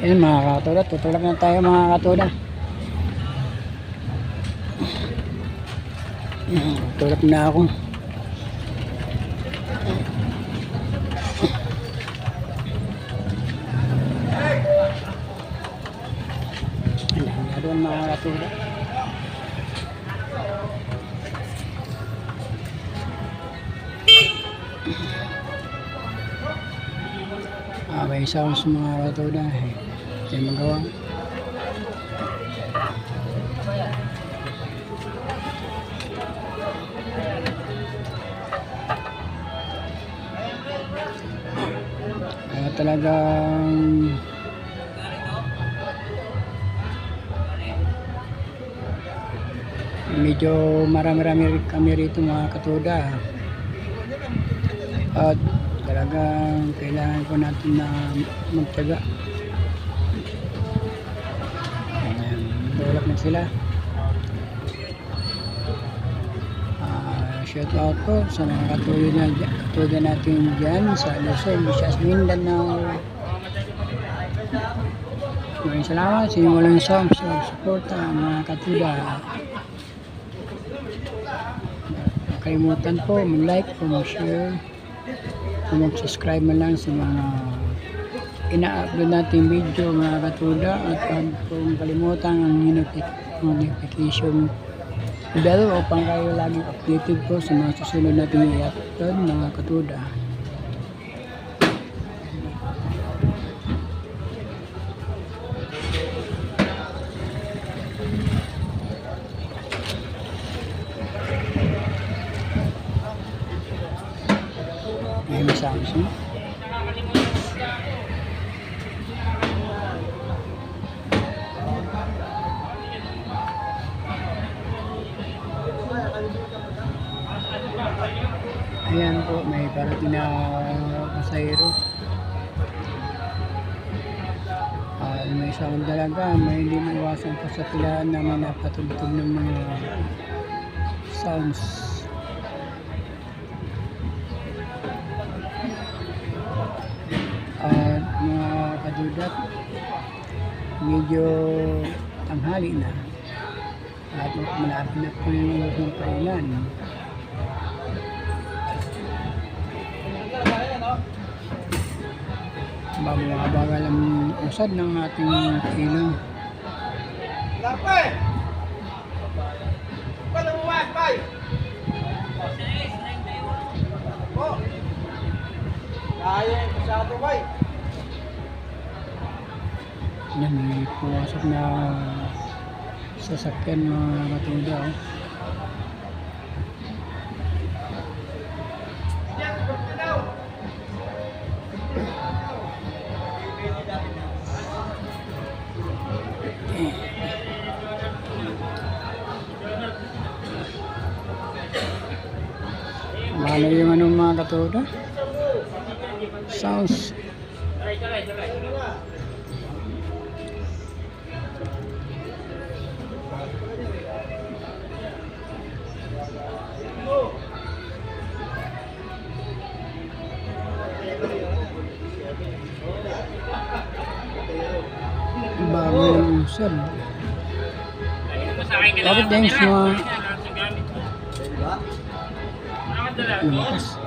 Ayan mga katoda, tutulak na tayo mga katoda. Tutulak na ako. Ayan mga katoda. May sounds mga katoda. Hindi magawa. Talagang medyo marami-rami kami rito mga katoda. At talagang kailangan ko natin na magtiyaga. Tulak na sila. Shout out po sa mga katuloy natin dyan sa Luzon, Visayas, Mindanao. Maraming salamat sa inyong walang suporta mga katuda. Kalimutan po mag-like po, mag-share, mag-subscribe man lang sa mga ina-upload natin video mga katuda, at huwag pong kalimutan ang notification bell upang kayo laging updated po sa mga susunod natin i-upload mga katuda. Ayan ang sounds mo. Ayan po, may parating na pasahero. May sound talaga, may hindi maiwasan po sa pilaan naman napatugtog ng mga sounds. At mga kadudat, medyo tanghali na at malapit na po yung kailan. Bagal ang usad ng ating ilaw. Yan, may puwasok na sasakyan mga katuda. Ano yung anong mga katuda? Sounds. Bago yung usad. Bakit din mga Lumakas.